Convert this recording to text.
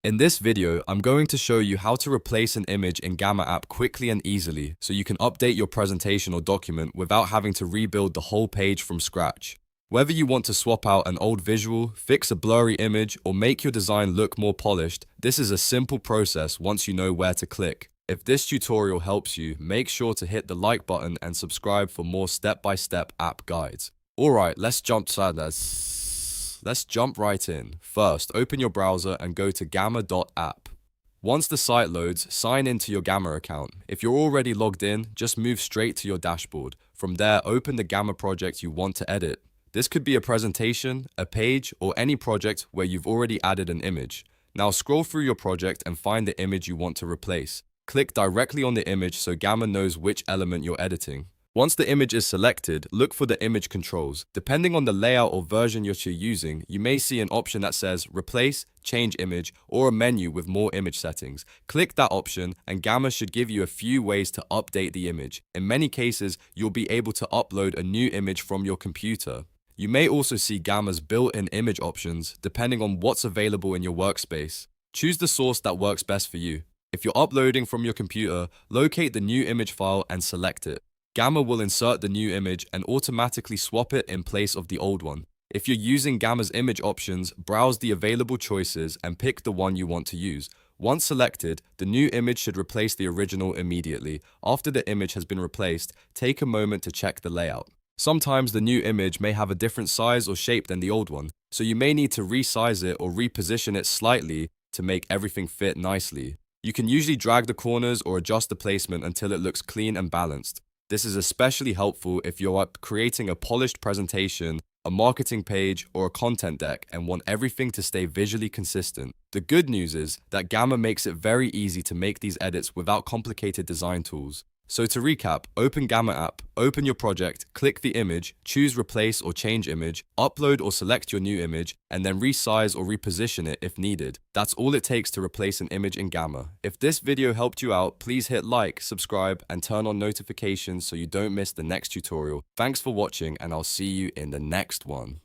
In this video, I'm going to show you how to replace an image in Gamma app quickly and easily so you can update your presentation or document without having to rebuild the whole page from scratch. Whether you want to swap out an old visual, fix a blurry image, or make your design look more polished, this is a simple process once you know where to click. If this tutorial helps you, make sure to hit the like button and subscribe for more step-by-step app guides. Alright, let's jump right in. First, open your browser and go to gamma.app. Once the site loads, sign into your Gamma account. If you're already logged in, just move straight to your dashboard. From there, open the Gamma project you want to edit. This could be a presentation, a page, or any project where you've already added an image. Now scroll through your project and find the image you want to replace. Click directly on the image so Gamma knows which element you're editing. Once the image is selected, look for the image controls. Depending on the layout or version you're using, you may see an option that says Replace, Change Image, or a menu with more image settings. Click that option and Gamma should give you a few ways to update the image. In many cases, you'll be able to upload a new image from your computer. You may also see Gamma's built-in image options, depending on what's available in your workspace. Choose the source that works best for you. If you're uploading from your computer, locate the new image file and select it. Gamma will insert the new image and automatically swap it in place of the old one. If you're using Gamma's image options, browse the available choices and pick the one you want to use. Once selected, the new image should replace the original immediately. After the image has been replaced, take a moment to check the layout. Sometimes the new image may have a different size or shape than the old one, so you may need to resize it or reposition it slightly to make everything fit nicely. You can usually drag the corners or adjust the placement until it looks clean and balanced. This is especially helpful if you're creating a polished presentation, a marketing page, or a content deck and want everything to stay visually consistent. The good news is that Gamma makes it very easy to make these edits without complicated design tools. So to recap, open Gamma app, open your project, click the image, choose Replace or Change Image, upload or select your new image, and then resize or reposition it if needed. That's all it takes to replace an image in Gamma. If this video helped you out, please hit like, subscribe, and turn on notifications so you don't miss the next tutorial. Thanks for watching, and I'll see you in the next one.